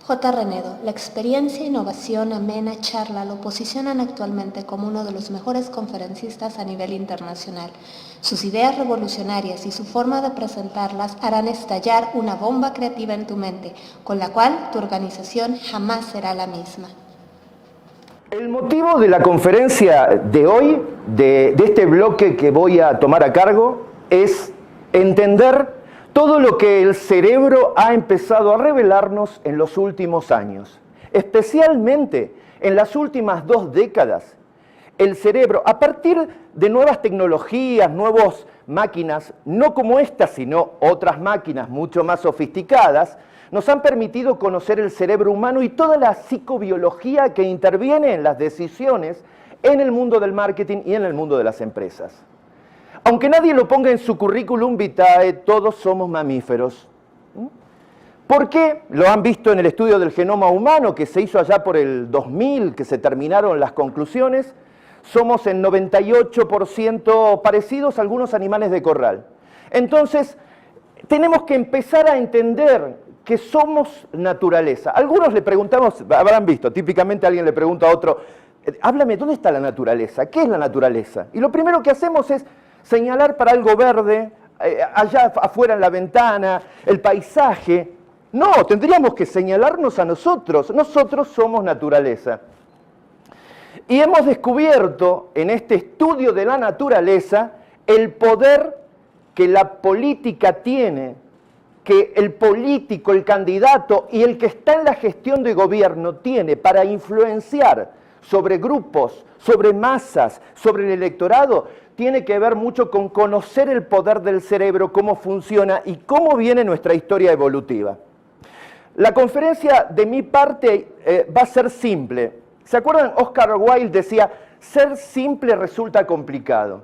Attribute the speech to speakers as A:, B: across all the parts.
A: J. Renedo, la experiencia, innovación, amena, charla lo posicionan actualmente como uno de los mejores conferencistas a nivel internacional. Sus ideas revolucionarias y su forma de presentarlas harán estallar una bomba creativa en tu mente, con la cual tu organización jamás será la misma.
B: El motivo de la conferencia de hoy, de este bloque que voy a tomar a cargo, es entender todo lo que el cerebro ha empezado a revelarnos en los últimos años. Especialmente en las últimas 2 décadas, el cerebro, a partir de nuevas tecnologías, nuevas máquinas, no como estas, sino otras máquinas mucho más sofisticadas, nos han permitido conocer el cerebro humano y toda la psicobiología que interviene en las decisiones en el mundo del marketing y en el mundo de las empresas. Aunque nadie lo ponga en su currículum vitae, todos somos mamíferos. ¿Por qué? Lo han visto en el estudio del genoma humano que se hizo allá por el 2000, que se terminaron las conclusiones. Somos en 98% parecidos a algunos animales de corral. Entonces, tenemos que empezar a entender que somos naturaleza. Algunos le preguntamos, habrán visto, típicamente alguien le pregunta a otro, háblame, ¿dónde está la naturaleza? ¿Qué es la naturaleza? Y lo primero que hacemos es señalar para algo verde, allá afuera en la ventana, el paisaje. No, tendríamos que señalarnos a nosotros. Nosotros somos naturaleza. Y hemos descubierto en este estudio de la naturaleza el poder que la política tiene, que el político, el candidato y el que está en la gestión de gobierno tiene para influenciar sobre grupos, sobre masas, sobre el electorado, tiene que ver mucho con conocer el poder del cerebro, cómo funciona y cómo viene nuestra historia evolutiva. La conferencia de mi parte va a ser simple. ¿Se acuerdan? Oscar Wilde decía, ser simple resulta complicado.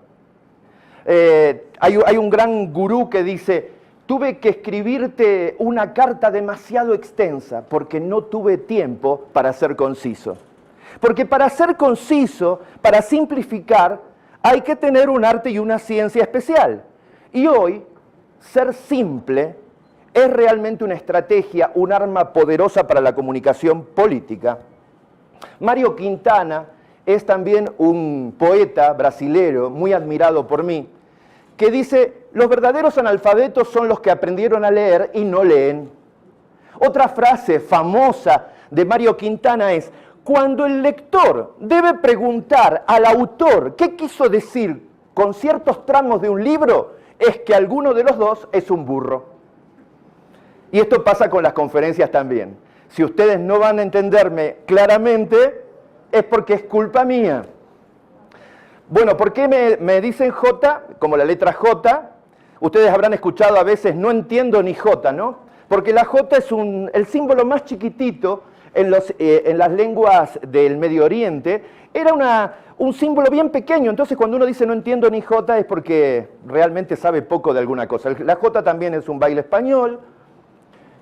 B: Hay un gran gurú que dice, tuve que escribirte una carta demasiado extensa porque no tuve tiempo para ser conciso. Porque para ser conciso, para simplificar, hay que tener un arte y una ciencia especial. Y hoy, ser simple es realmente una estrategia, un arma poderosa para la comunicación política. Mario Quintana es también un poeta brasilero muy admirado por mí, que dice, los verdaderos analfabetos son los que aprendieron a leer y no leen. Otra frase famosa de Mario Quintana es, cuando el lector debe preguntar al autor qué quiso decir con ciertos tramos de un libro, es que alguno de los dos es un burro. Y esto pasa con las conferencias también. Si ustedes no van a entenderme claramente, es porque es culpa mía. Bueno, ¿por qué me dicen J, como la letra J? Ustedes habrán escuchado a veces, no entiendo ni J, ¿no? Porque la J es el símbolo más chiquitito en las lenguas del Medio Oriente. Era un símbolo bien pequeño, entonces cuando uno dice no entiendo ni J es porque realmente sabe poco de alguna cosa. La J también es un baile español,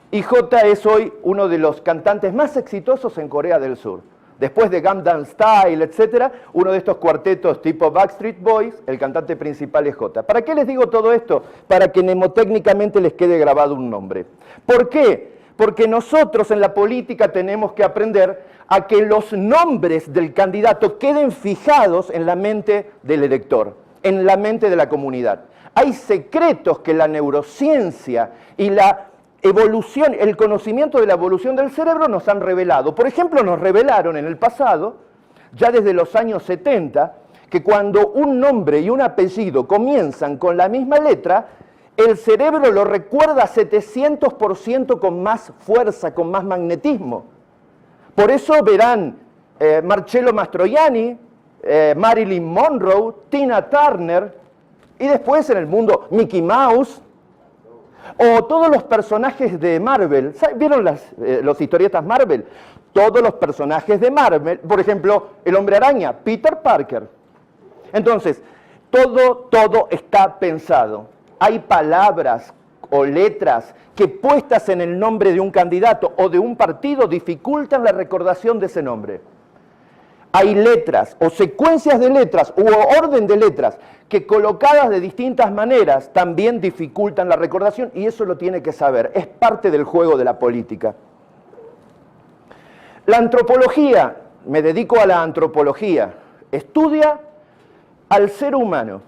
B: y J es hoy uno de los cantantes más exitosos en Corea del Sur. Después de Gangnam Style, etc., uno de estos cuartetos tipo Backstreet Boys, el cantante principal es J. ¿Para qué les digo todo esto? Para que mnemotécnicamente les quede grabado un nombre. ¿Por qué? Porque nosotros en la política tenemos que aprender a que los nombres del candidato queden fijados en la mente del elector, en la mente de la comunidad. Hay secretos que la neurociencia y la evolución, el conocimiento de la evolución del cerebro nos han revelado. Por ejemplo, nos revelaron en el pasado, ya desde los años 70, que cuando un nombre y un apellido comienzan con la misma letra, el cerebro lo recuerda 700% con más fuerza, con más magnetismo. Por eso verán Marcello Mastroianni, Marilyn Monroe, Tina Turner, y después en el mundo Mickey Mouse, o todos los personajes de Marvel. ¿Vieron los historietas Marvel? Todos los personajes de Marvel, por ejemplo, el Hombre Araña, Peter Parker. Entonces, todo está pensado. Hay palabras o letras que puestas en el nombre de un candidato o de un partido dificultan la recordación de ese nombre. Hay letras o secuencias de letras u orden de letras que colocadas de distintas maneras también dificultan la recordación y eso lo tiene que saber, es parte del juego de la política. La antropología, me dedico a la antropología, estudia al ser humano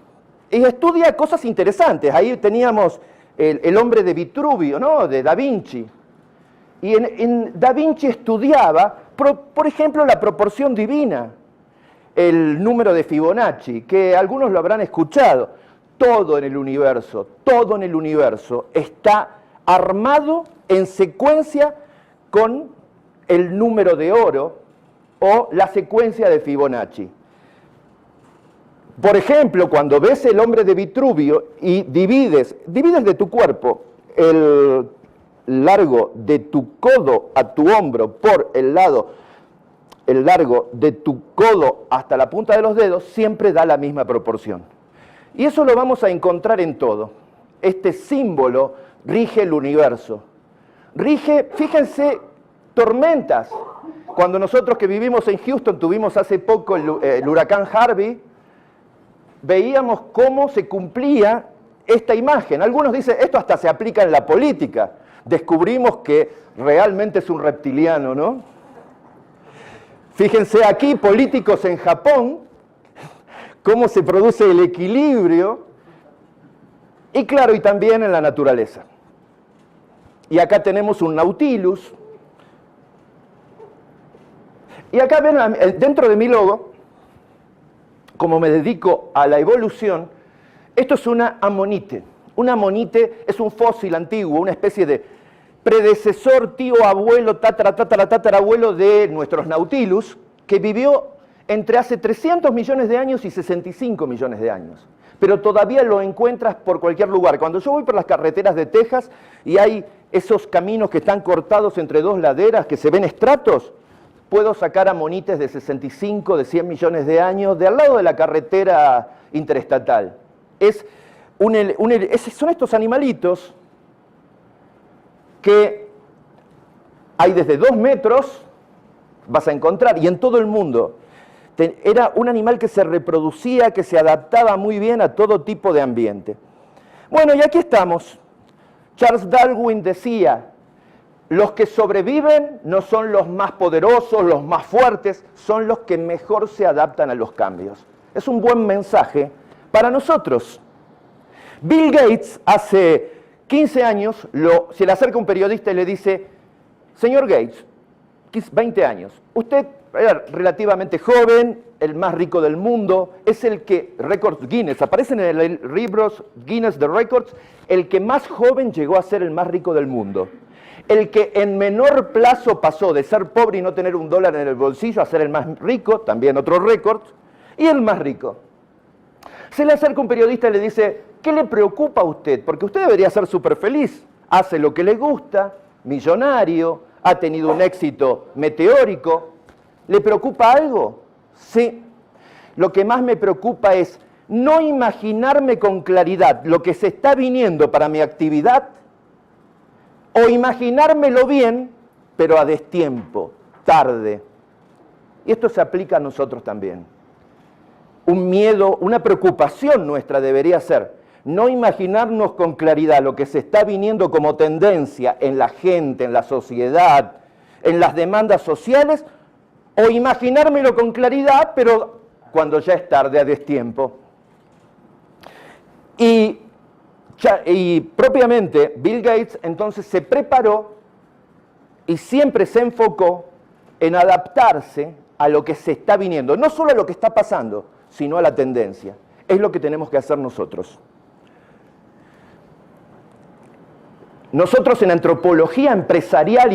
B: y estudia cosas interesantes. Ahí teníamos el hombre de Vitruvio, ¿no? De Da Vinci. Y en Da Vinci estudiaba, por ejemplo, la proporción divina, el número de Fibonacci, que algunos lo habrán escuchado. Todo en el universo está armado en secuencia con el número de oro o la secuencia de Fibonacci. Por ejemplo, cuando ves el hombre de Vitruvio y divides de tu cuerpo el largo de tu codo a tu hombro por el largo de tu codo hasta la punta de los dedos, siempre da la misma proporción. Y eso lo vamos a encontrar en todo. Este símbolo rige el universo. Rige, fíjense, tormentas. Cuando nosotros que vivimos en Houston tuvimos hace poco el huracán Harvey, veíamos cómo se cumplía esta imagen. Algunos dicen, esto hasta se aplica en la política. Descubrimos que realmente es un reptiliano, ¿no? Fíjense aquí, políticos en Japón, cómo se produce el equilibrio, y claro, y también en la naturaleza. Y acá tenemos un Nautilus. Y acá ven, dentro de mi logo, como me dedico a la evolución, esto es una amonite. Una amonite es un fósil antiguo, una especie de predecesor, tío, abuelo, tatarabuelo de nuestros Nautilus, que vivió entre hace 300 millones de años y 65 millones de años. Pero todavía lo encuentras por cualquier lugar. Cuando yo voy por las carreteras de Texas y hay esos caminos que están cortados entre dos laderas, que se ven estratos, puedo sacar amonites de 65, de 100 millones de años, de al lado de la carretera interestatal. Son estos animalitos que hay desde 2 metros, vas a encontrar, y en todo el mundo. Era un animal que se reproducía, que se adaptaba muy bien a todo tipo de ambiente. Bueno, y aquí estamos. Charles Darwin decía, los que sobreviven no son los más poderosos, los más fuertes, son los que mejor se adaptan a los cambios. Es un buen mensaje para nosotros. Bill Gates hace 15 años, se le acerca un periodista y le dice, señor Gates, 20 años, usted era relativamente joven, el más rico del mundo, es el que, récords Guinness, aparece en el libro Guinness de Records, el que más joven llegó a ser el más rico del mundo. El que en menor plazo pasó de ser pobre y no tener un dólar en el bolsillo a ser el más rico, también otro récord, y el más rico. Se le acerca un periodista y le dice, ¿qué le preocupa a usted? Porque usted debería ser súper feliz, hace lo que le gusta, millonario, ha tenido un éxito meteórico. ¿Le preocupa algo? Sí. Lo que más me preocupa es no imaginarme con claridad lo que se está viniendo para mi actividad o imaginármelo bien, pero a destiempo, tarde. Y esto se aplica a nosotros también. Un miedo, una preocupación nuestra debería ser no imaginarnos con claridad lo que se está viniendo como tendencia en la gente, en la sociedad, en las demandas sociales, o imaginármelo con claridad, pero cuando ya es tarde, a destiempo. Y propiamente Bill Gates entonces se preparó y siempre se enfocó en adaptarse a lo que se está viniendo, no solo a lo que está pasando, sino a la tendencia. Es lo que tenemos que hacer nosotros. Nosotros en antropología empresarial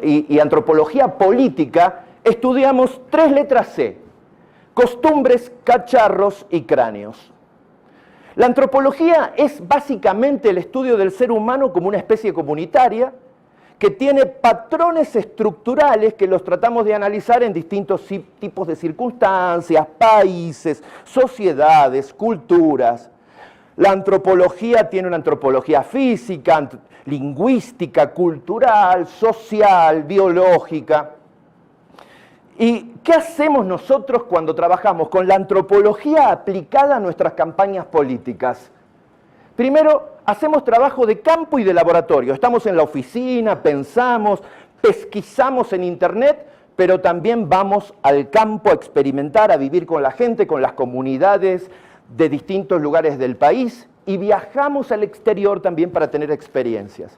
B: y antropología política estudiamos 3 letras C: costumbres, cacharros y cráneos. La antropología es básicamente el estudio del ser humano como una especie comunitaria que tiene patrones estructurales que los tratamos de analizar en distintos tipos de circunstancias, países, sociedades, culturas. La antropología tiene una antropología física, lingüística, cultural, social, biológica. ¿Y qué hacemos nosotros cuando trabajamos con la antropología aplicada a nuestras campañas políticas? Primero, hacemos trabajo de campo y de laboratorio. Estamos en la oficina, pensamos, pesquisamos en internet, pero también vamos al campo a experimentar, a vivir con la gente, con las comunidades de distintos lugares del país, y viajamos al exterior también para tener experiencias.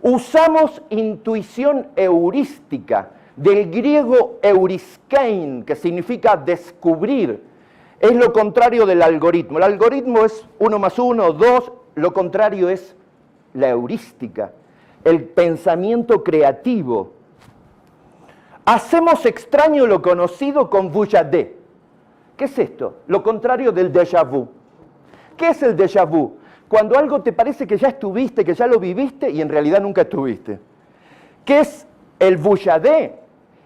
B: Usamos intuición heurística, del griego euriskein, que significa descubrir. Es lo contrario del algoritmo. El algoritmo es 1 más 1, 2, lo contrario es la heurística, el pensamiento creativo. Hacemos extraño lo conocido con vujadet. ¿Qué es esto? Lo contrario del déjà vu. ¿Qué es el déjà vu? Cuando algo te parece que ya estuviste, que ya lo viviste y en realidad nunca estuviste. ¿Qué es el vujadet?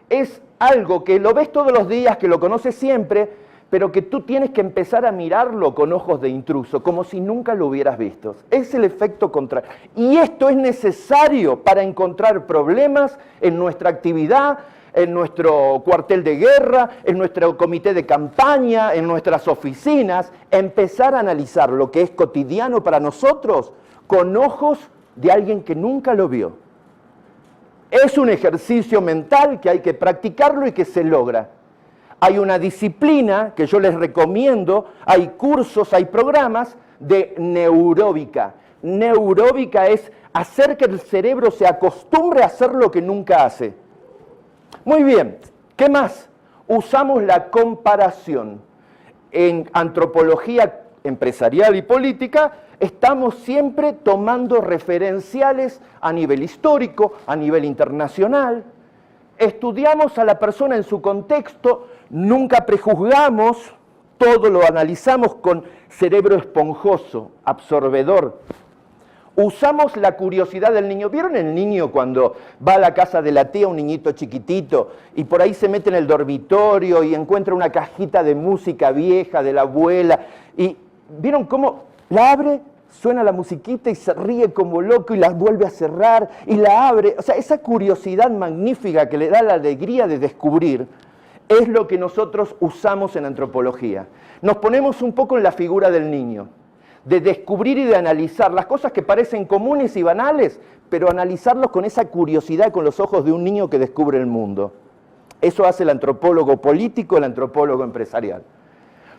B: Es algo que lo ves todos los días, que lo conoces siempre, pero que tú tienes que empezar a mirarlo con ojos de intruso, como si nunca lo hubieras visto. Es el efecto contrario. Y esto es necesario para encontrar problemas en nuestra actividad, en nuestro cuartel de guerra, en nuestro comité de campaña, en nuestras oficinas, empezar a analizar lo que es cotidiano para nosotros con ojos de alguien que nunca lo vio. Es un ejercicio mental que hay que practicarlo y que se logra. Hay una disciplina que yo les recomiendo, hay cursos, hay programas de neuróbica. Neuróbica es hacer que el cerebro se acostumbre a hacer lo que nunca hace. Muy bien, ¿qué más? Usamos la comparación. En antropología empresarial y política estamos siempre tomando referenciales a nivel histórico, a nivel internacional. Estudiamos a la persona en su contexto, nunca prejuzgamos, todo lo analizamos con cerebro esponjoso, absorbedor. Usamos la curiosidad del niño. ¿Vieron el niño cuando va a la casa de la tía, un niñito chiquitito, y por ahí se mete en el dormitorio y encuentra una cajita de música vieja de la abuela? ¿Y vieron cómo la abre, suena la musiquita y se ríe como loco y la vuelve a cerrar y la abre? O sea, esa curiosidad magnífica que le da la alegría de descubrir es lo que nosotros usamos en antropología. Nos ponemos un poco en la figura del niño, de descubrir y de analizar las cosas que parecen comunes y banales, pero analizarlos con esa curiosidad, con los ojos de un niño que descubre el mundo. Eso hace el antropólogo político, el antropólogo empresarial.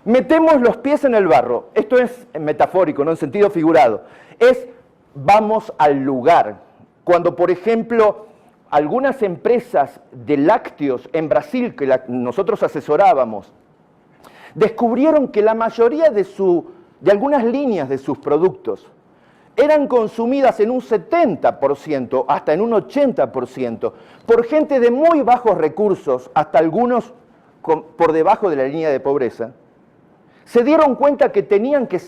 B: Metemos los pies en el barro. Esto es metafórico, no en sentido figurado. Es vamos al lugar. Cuando, por ejemplo, algunas empresas de lácteos en Brasil, que nosotros asesorábamos, descubrieron que la mayoría de algunas líneas de sus productos eran consumidas en un 70%, hasta en un 80%, por gente de muy bajos recursos, hasta algunos por debajo de la línea de pobreza. Se dieron cuenta que tenían que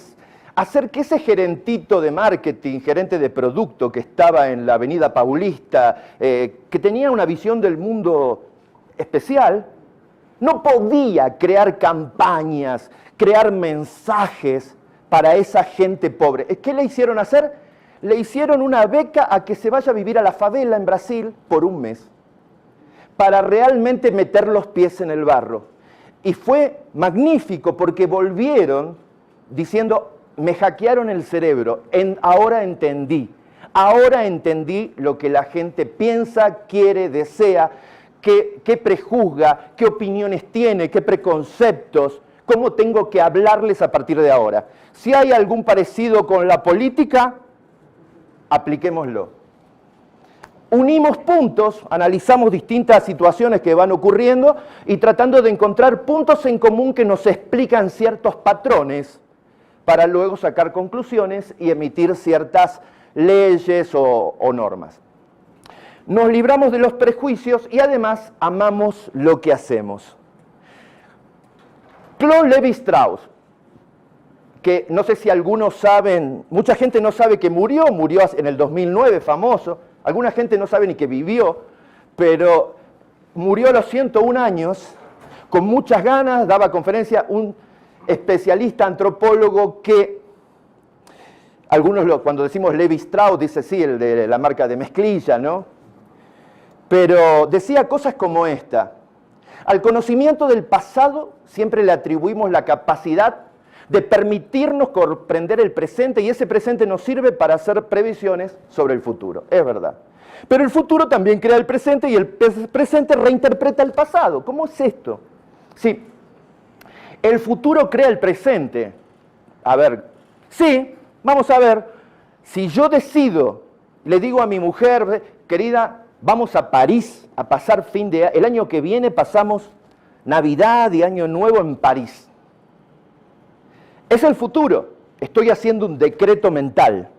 B: hacer que ese gerentito de marketing, gerente de producto que estaba en la Avenida Paulista, que tenía una visión del mundo especial, no podía crear campañas, crear mensajes para esa gente pobre. ¿Qué le hicieron hacer? Le hicieron una beca a que se vaya a vivir a la favela en Brasil por un mes, para realmente meter los pies en el barro. Y fue magnífico porque volvieron diciendo, me hackearon el cerebro, ahora entendí lo que la gente piensa, quiere, desea, qué prejuzga, qué opiniones tiene, qué preconceptos, cómo tengo que hablarles a partir de ahora. Si hay algún parecido con la política, apliquémoslo. Unimos puntos, analizamos distintas situaciones que van ocurriendo y tratando de encontrar puntos en común que nos explican ciertos patrones para luego sacar conclusiones y emitir ciertas leyes o normas. Nos libramos de los prejuicios y además amamos lo que hacemos. Claude Lévi-Strauss, que no sé si algunos saben, mucha gente no sabe que murió en el 2009, famoso. Alguna gente no sabe ni que vivió, pero murió a los 101 años, con muchas ganas, daba conferencia, un especialista antropólogo que, cuando decimos Lévi-Strauss, dice sí, el de la marca de mezclilla, ¿no? Pero decía cosas como esta: al conocimiento del pasado siempre le atribuimos la capacidad de permitirnos comprender el presente y ese presente nos sirve para hacer previsiones sobre el futuro. Es verdad. Pero el futuro también crea el presente y el presente reinterpreta el pasado. ¿Cómo es esto? Sí, el futuro crea el presente. A ver, sí, vamos a ver, si yo decido, le digo a mi mujer, querida, vamos a París a pasar el año que viene pasamos Navidad y Año Nuevo en París. Es el futuro, estoy haciendo un decreto mental.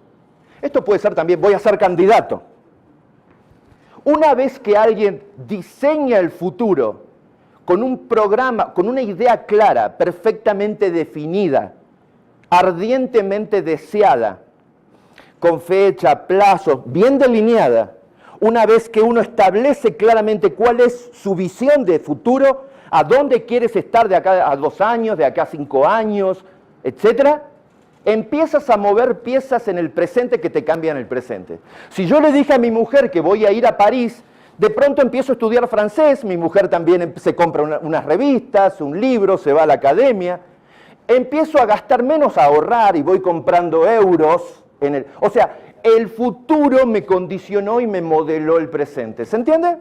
B: Esto puede ser también, voy a ser candidato. Una vez que alguien diseña el futuro con un programa, con una idea clara, perfectamente definida, ardientemente deseada, con fecha, plazo, bien delineada, una vez que uno establece claramente cuál es su visión de futuro, a dónde quieres estar de acá a 2 años, de acá a 5 años, etc., empiezas a mover piezas en el presente que te cambian el presente. Si yo le dije a mi mujer que voy a ir a París, de pronto empiezo a estudiar francés, mi mujer también se compra unas revistas, un libro, se va a la academia, empiezo a gastar menos, a ahorrar y voy comprando euros. O sea, el futuro me condicionó y me modeló el presente. ¿Se entiende?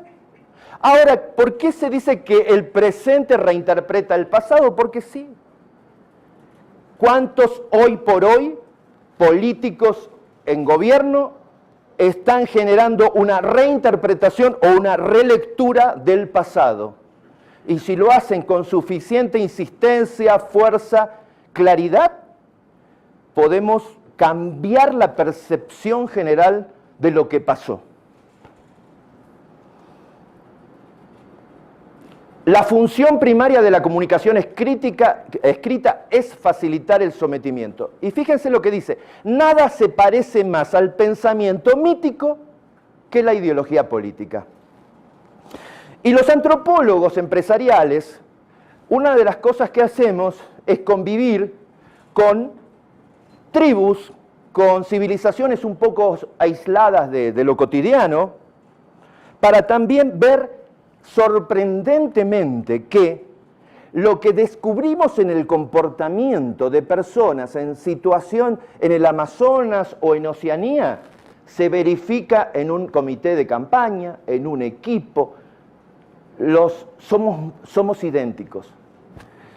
B: Ahora, ¿por qué se dice que el presente reinterpreta el pasado? Porque sí. ¿Cuántos hoy por hoy políticos en gobierno están generando una reinterpretación o una relectura del pasado? Y si lo hacen con suficiente insistencia, fuerza, claridad, podemos cambiar la percepción general de lo que pasó. La función primaria de la comunicación escrita es facilitar el sometimiento. Y fíjense lo que dice, nada se parece más al pensamiento mítico que la ideología política. Y los antropólogos empresariales, una de las cosas que hacemos es convivir con tribus, con civilizaciones un poco aisladas de lo cotidiano, para también ver sorprendentemente que lo que descubrimos en el comportamiento de personas en situación en el Amazonas o en Oceanía se verifica en un comité de campaña, en un equipo. Somos idénticos,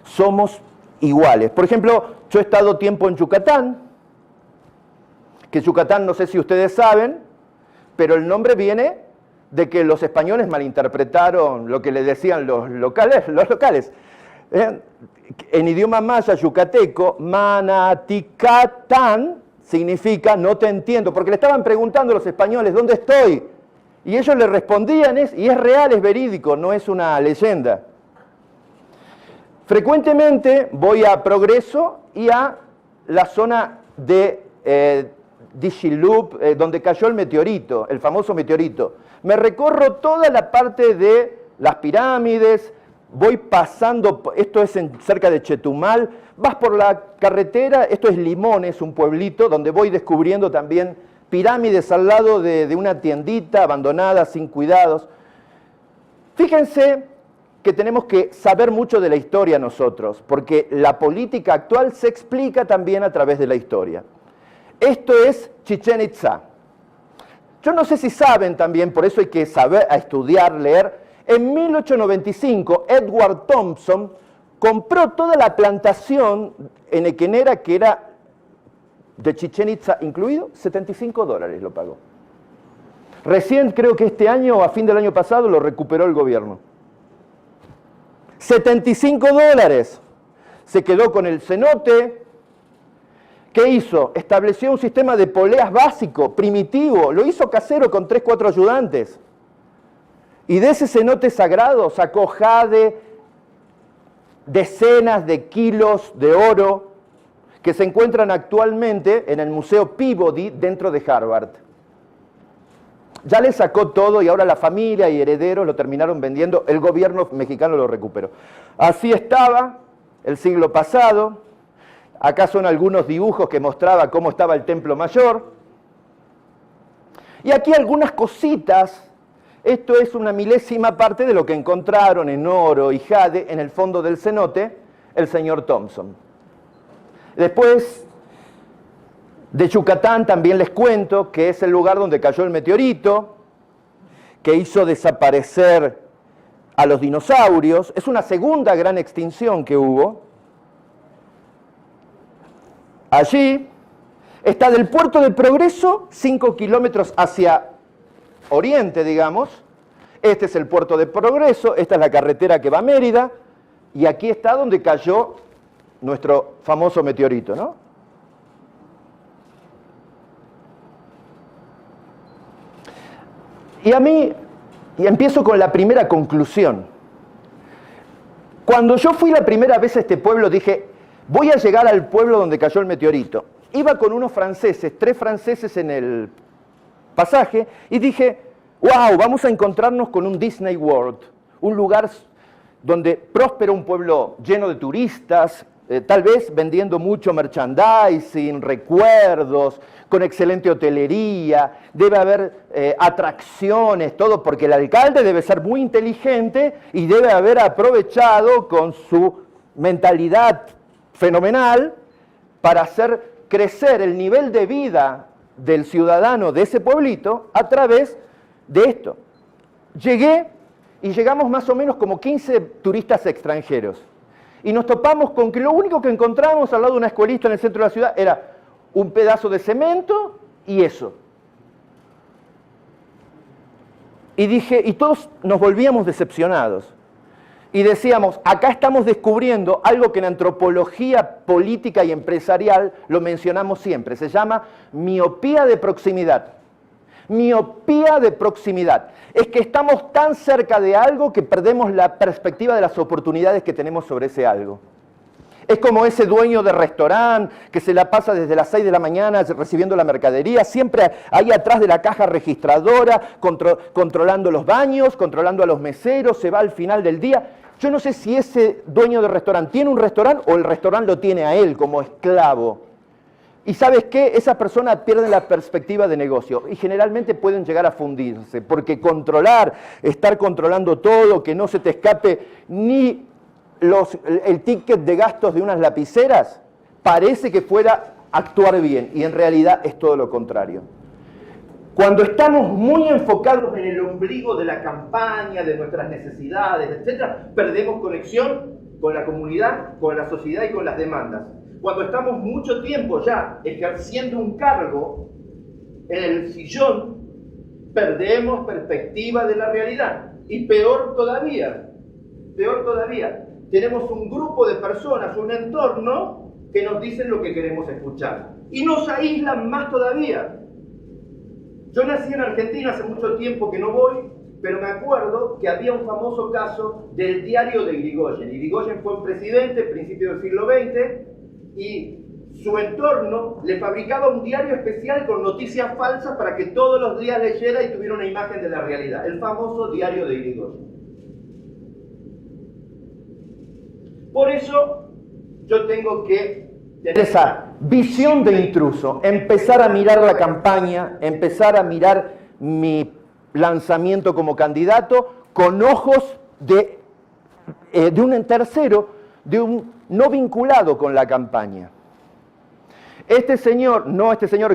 B: somos iguales. Por ejemplo, yo he estado tiempo en Yucatán, que Yucatán no sé si ustedes saben, pero el nombre viene de que los españoles malinterpretaron lo que le decían los locales. En idioma maya yucateco, Manaticatán significa no te entiendo, porque le estaban preguntando a los españoles, ¿dónde estoy? Y ellos le respondían, y es real, es verídico, no es una leyenda. Frecuentemente voy a Progreso y a la zona de Dixilub, donde cayó el meteorito, el famoso meteorito. Me recorro toda la parte de las pirámides, voy pasando, esto es cerca de Chetumal, vas por la carretera, esto es Limones, un pueblito, donde voy descubriendo también pirámides al lado de una tiendita abandonada, sin cuidados. Fíjense que tenemos que saber mucho de la historia nosotros, porque la política actual se explica también a través de la historia. Esto es Chichén Itzá. Yo no sé si saben también, por eso hay que saber, a estudiar, leer. En 1895, Edward Thompson compró toda la plantación enequenera que era de Chichén Itzá, incluido, $75 lo pagó. Recién, creo que este año o a fin del año pasado, lo recuperó el gobierno. $75. Se quedó con el cenote. ¿Qué hizo? Estableció un sistema de poleas básico, primitivo, lo hizo casero con 3, 4 ayudantes. Y de ese cenote sagrado sacó jade, decenas de kilos de oro que se encuentran actualmente en el Museo Peabody dentro de Harvard. Ya le sacó todo y ahora la familia y herederos lo terminaron vendiendo, el gobierno mexicano lo recuperó. Así estaba el siglo pasado. Acá son algunos dibujos que mostraba cómo estaba el Templo Mayor. Y aquí algunas cositas. Esto es una milésima parte de lo que encontraron en oro y jade en el fondo del cenote el señor Thompson. Después de Yucatán también les cuento que es el lugar donde cayó el meteorito. que hizo desaparecer a los dinosaurios. Es una segunda gran extinción que hubo. Allí está del Puerto del Progreso, 5 kilómetros hacia oriente, digamos. Este es el Puerto de Progreso, esta es la carretera que va a Mérida, y aquí está donde cayó nuestro famoso meteorito, ¿no? Y empiezo con la primera conclusión. Cuando yo fui la primera vez a este pueblo, dije, voy a llegar al pueblo donde cayó el meteorito. Iba con unos franceses, 3 franceses en el pasaje, y dije, wow, vamos a encontrarnos con un Disney World, un lugar donde próspera un pueblo lleno de turistas, tal vez vendiendo mucho merchandising, recuerdos, con excelente hotelería, debe haber atracciones, todo, porque el alcalde debe ser muy inteligente y debe haber aprovechado con su mentalidad fenomenal para hacer crecer el nivel de vida del ciudadano de ese pueblito a través de esto. Llegué y llegamos más o menos como 15 turistas extranjeros. Y nos topamos con que lo único que encontramos al lado de una escuelita en el centro de la ciudad era un pedazo de cemento y eso. Y dije, y todos nos volvíamos decepcionados. Y decíamos, acá estamos descubriendo algo que en antropología política y empresarial lo mencionamos siempre. Se llama miopía de proximidad. Miopía de proximidad. Es que estamos tan cerca de algo que perdemos la perspectiva de las oportunidades que tenemos sobre ese algo. Es como ese dueño de restaurante que se la pasa desde las 6 de la mañana recibiendo la mercadería, siempre ahí atrás de la caja registradora, controlando los baños, controlando a los meseros, se va al final del día. Yo no sé si ese dueño de restaurante tiene un restaurante o el restaurante lo tiene a él como esclavo. Y ¿sabes qué? Esa persona pierde la perspectiva de negocio y generalmente pueden llegar a fundirse, porque estar controlando todo, que no se te escape ni el ticket de gastos de unas lapiceras, parece que fuera actuar bien y en realidad es todo lo contrario. Cuando estamos muy enfocados en el ombligo de la campaña, de nuestras necesidades, etc., perdemos conexión con la comunidad, con la sociedad y con las demandas. Cuando estamos mucho tiempo ya ejerciendo un cargo en el sillón, perdemos perspectiva de la realidad. Y peor todavía, tenemos un grupo de personas, un entorno que nos dicen lo que queremos escuchar. Y nos aíslan más todavía. Yo nací en Argentina, hace mucho tiempo que no voy, pero me acuerdo que había un famoso caso del diario de Irigoyen. Irigoyen fue un presidente, principio del siglo XX, y su entorno le fabricaba un diario especial con noticias falsas para que todos los días leyera y tuviera una imagen de la realidad. El famoso diario de Irigoyen. Por eso yo tengo que tener esa visión de intruso, empezar a mirar la campaña, empezar a mirar mi lanzamiento como candidato con ojos de un tercero, de un no vinculado con la campaña. Este señor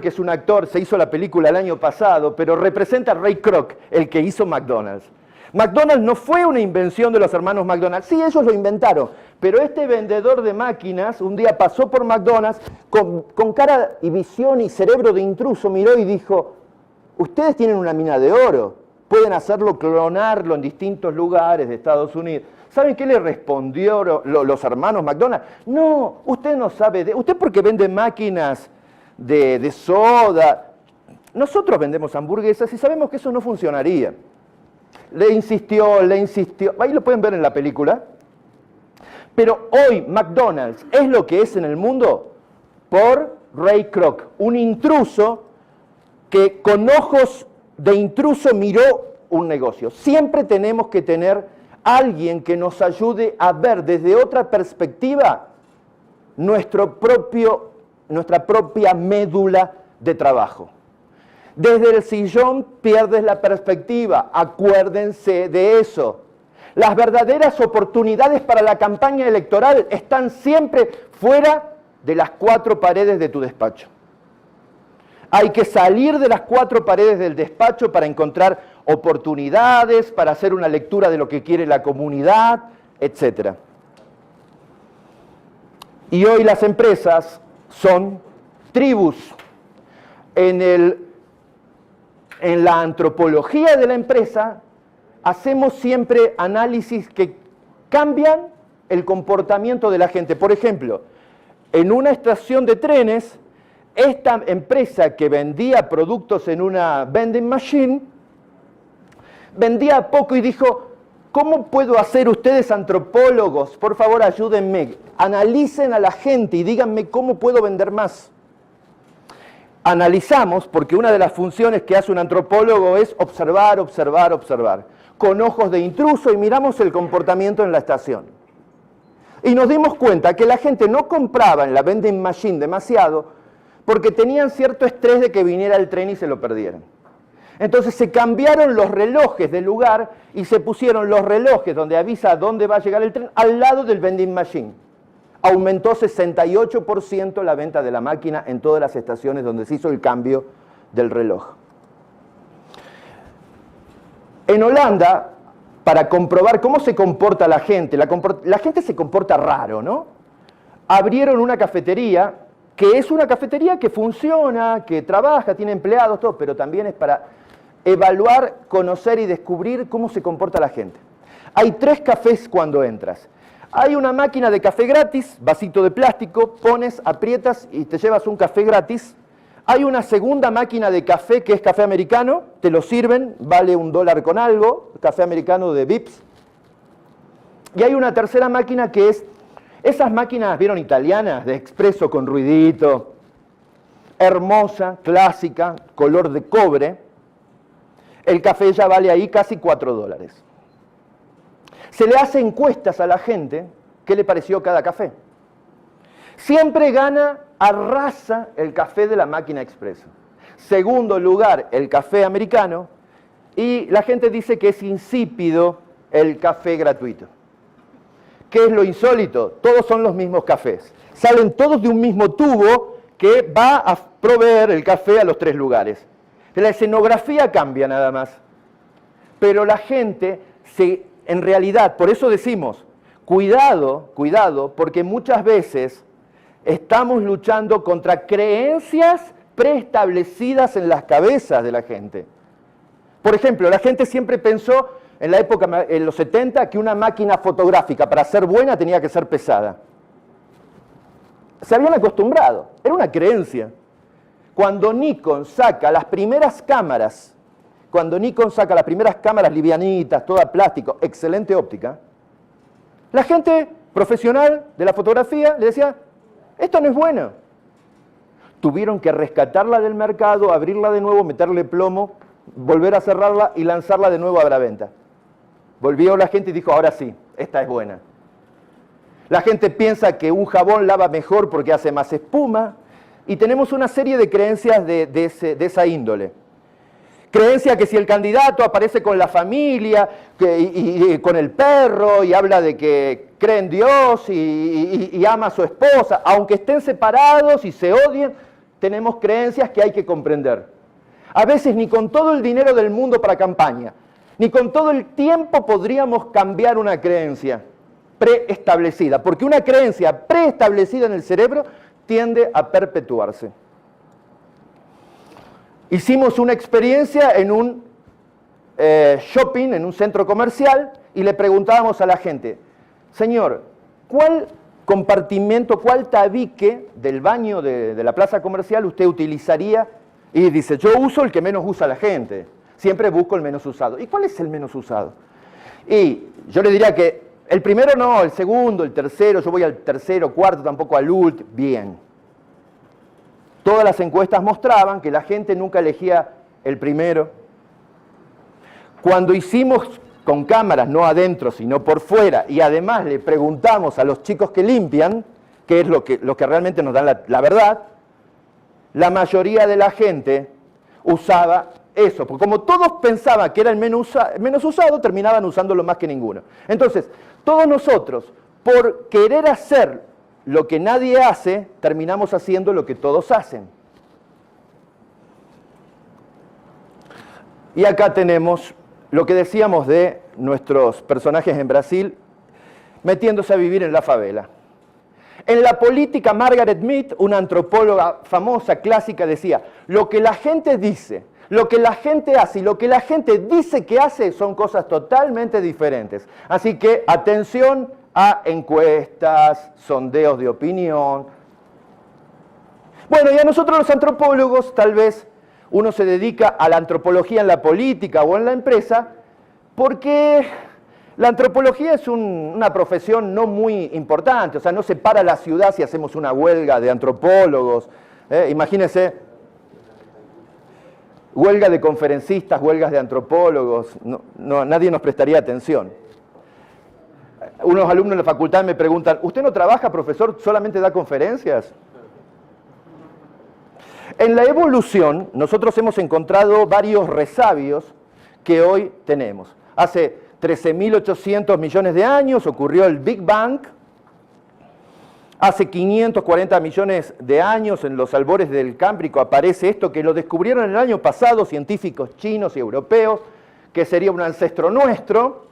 B: que es un actor, se hizo la película el año pasado, pero representa a Ray Kroc, el que hizo McDonald's. McDonald's no fue una invención de los hermanos McDonald's, sí, ellos lo inventaron, pero este vendedor de máquinas un día pasó por McDonald's con cara y visión y cerebro de intruso, miró y dijo, ustedes tienen una mina de oro, pueden hacerlo, clonarlo en distintos lugares de Estados Unidos. ¿Saben qué le respondió los hermanos McDonald's? No, usted no sabe, usted porque vende máquinas de soda, nosotros vendemos hamburguesas y sabemos que eso no funcionaría. Le insistió, ahí lo pueden ver en la película. Pero hoy McDonald's es lo que es en el mundo por Ray Kroc, un intruso que con ojos de intruso miró un negocio. Siempre tenemos que tener alguien que nos ayude a ver desde otra perspectiva nuestra propia médula de trabajo. Desde el sillón pierdes la perspectiva, acuérdense de eso. Las verdaderas oportunidades para la campaña electoral están siempre fuera de las 4 paredes de tu despacho. Hay que salir de las cuatro paredes del despacho para encontrar oportunidades, para hacer una lectura de lo que quiere la comunidad, etc. Y hoy las empresas son tribus. En la antropología de la empresa hacemos siempre análisis que cambian el comportamiento de la gente. Por ejemplo, en una estación de trenes, esta empresa que vendía productos en una vending machine, vendía poco y dijo, ¿cómo puedo hacer ustedes antropólogos? Por favor, ayúdenme, analicen a la gente y díganme cómo puedo vender más. Analizamos, porque una de las funciones que hace un antropólogo es observar, observar, observar, con ojos de intruso, y miramos el comportamiento en la estación. Y nos dimos cuenta que la gente no compraba en la vending machine demasiado porque tenían cierto estrés de que viniera el tren y se lo perdieran. Entonces se cambiaron los relojes del lugar y se pusieron los relojes donde avisa dónde va a llegar el tren al lado del vending machine. Aumentó 68% la venta de la máquina en todas las estaciones donde se hizo el cambio del reloj. En Holanda, para comprobar cómo se comporta la gente se comporta raro, ¿no? Abrieron una cafetería, que es una cafetería que funciona, que trabaja, tiene empleados, todo, pero también es para evaluar, conocer y descubrir cómo se comporta la gente. Hay 3 cafés cuando entras. Hay una máquina de café gratis, vasito de plástico, pones, aprietas y te llevas un café gratis. Hay una segunda máquina de café que es café americano, te lo sirven, vale $1 con algo, café americano de Vips. Y hay una tercera máquina que es, esas máquinas, ¿vieron? Italianas, de expreso con ruidito, hermosa, clásica, color de cobre. El café ya vale ahí casi $4. Se le hace encuestas a la gente qué le pareció cada café. Siempre gana, arrasa el café de la máquina expreso. Segundo lugar, el café americano. Y la gente dice que es insípido el café gratuito. ¿Qué es lo insólito? Todos son los mismos cafés. Salen todos de un mismo tubo que va a proveer el café a los 3 lugares. La escenografía cambia nada más. Pero la gente en realidad, por eso decimos, cuidado, cuidado, porque muchas veces estamos luchando contra creencias preestablecidas en las cabezas de la gente. Por ejemplo, la gente siempre pensó en la época, en los 70, que una máquina fotográfica para ser buena tenía que ser pesada. Se habían acostumbrado, era una creencia. Cuando Nikon saca las primeras cámaras, livianitas, toda plástico, excelente óptica, la gente profesional de la fotografía le decía, esto no es bueno. Tuvieron que rescatarla del mercado, abrirla de nuevo, meterle plomo, volver a cerrarla y lanzarla de nuevo a la venta. Volvió la gente y dijo, ahora sí, esta es buena. La gente piensa que un jabón lava mejor porque hace más espuma, y tenemos una serie de creencias de esa índole. Creencia que si el candidato aparece con la familia y con el perro y habla de que cree en Dios y ama a su esposa, aunque estén separados y se odien, tenemos creencias que hay que comprender. A veces ni con todo el dinero del mundo para campaña, ni con todo el tiempo podríamos cambiar una creencia preestablecida, porque una creencia preestablecida en el cerebro tiende a perpetuarse. Hicimos una experiencia en un shopping, en un centro comercial, y le preguntábamos a la gente, señor, ¿cuál compartimento, cuál tabique del baño de la plaza comercial usted utilizaría? Y dice, yo uso el que menos usa la gente, siempre busco el menos usado. ¿Y cuál es el menos usado? Y yo le diría que el primero no, el segundo, el tercero, yo voy al tercero, cuarto, tampoco al último, bien. Todas las encuestas mostraban que la gente nunca elegía el primero. Cuando hicimos con cámaras, no adentro, sino por fuera, y además le preguntamos a los chicos que limpian, que es lo que realmente nos dan la verdad, la mayoría de la gente usaba eso, porque como todos pensaban que era el menos usado, terminaban usándolo más que ninguno. Entonces, todos nosotros, por querer hacer lo que nadie hace, terminamos haciendo lo que todos hacen. Y acá tenemos lo que decíamos de nuestros personajes en Brasil metiéndose a vivir en la favela. En la política, Margaret Mead, una antropóloga famosa, clásica, decía, lo que la gente dice, lo que la gente hace y lo que la gente dice que hace son cosas totalmente diferentes. Así que atención a encuestas, sondeos de opinión. Bueno, y a nosotros los antropólogos, tal vez uno se dedica a la antropología en la política o en la empresa, porque la antropología es una profesión no muy importante, o sea, no se para la ciudad si hacemos una huelga de antropólogos. Imagínense, huelga de conferencistas, huelgas de antropólogos, nadie nos prestaría atención. Unos alumnos de la facultad me preguntan, ¿usted no trabaja, profesor, solamente da conferencias? En la evolución, nosotros hemos encontrado varios resabios que hoy tenemos. Hace 13.800 millones de años ocurrió el Big Bang. Hace 540 millones de años, en los albores del Cámbrico, aparece esto que lo descubrieron el año pasado científicos chinos y europeos, que sería un ancestro nuestro.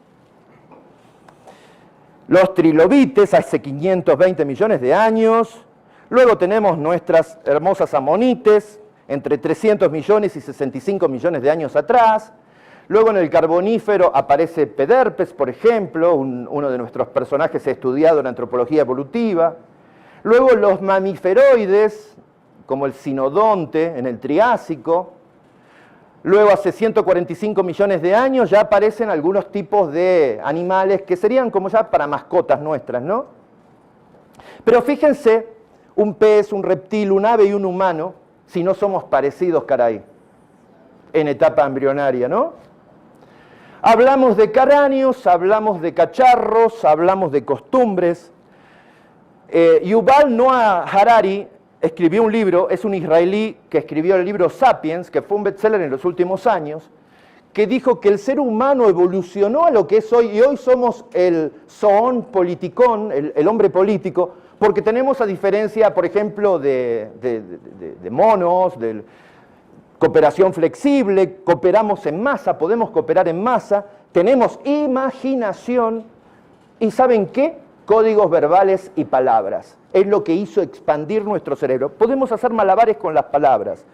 B: Los trilobites, hace 520 millones de años. Luego tenemos nuestras hermosas amonites, entre 300 millones y 65 millones de años atrás. Luego en el Carbonífero aparece Pederpes, por ejemplo, uno de nuestros personajes estudiado en antropología evolutiva. Luego los mamiferoides, como el Sinodonte en el Triásico. Luego hace 145 millones de años ya aparecen algunos tipos de animales que serían como ya para mascotas nuestras, ¿no? Pero fíjense, un pez, un reptil, un ave y un humano, si no somos parecidos, caray, en etapa embrionaria, ¿no? Hablamos de cráneos, hablamos de cacharros, hablamos de costumbres. Yuval Noah Harari escribió un libro, es un israelí que escribió el libro Sapiens, que fue un bestseller en los últimos años, que dijo que el ser humano evolucionó a lo que es hoy, y hoy somos el zoon politicón, el hombre político, porque tenemos, a diferencia, por ejemplo, de monos, de cooperación flexible, cooperamos en masa, podemos cooperar en masa, tenemos imaginación y ¿saben qué? Códigos verbales y palabras. Es lo que hizo expandir nuestro cerebro. Podemos hacer malabares con las palabras.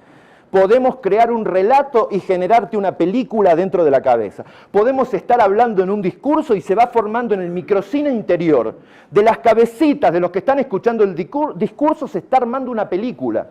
B: Podemos crear un relato y generarte una película dentro de la cabeza. Podemos estar hablando en un discurso y se va formando en el microcine interior. De las cabecitas de los que están escuchando el discurso se está armando una película.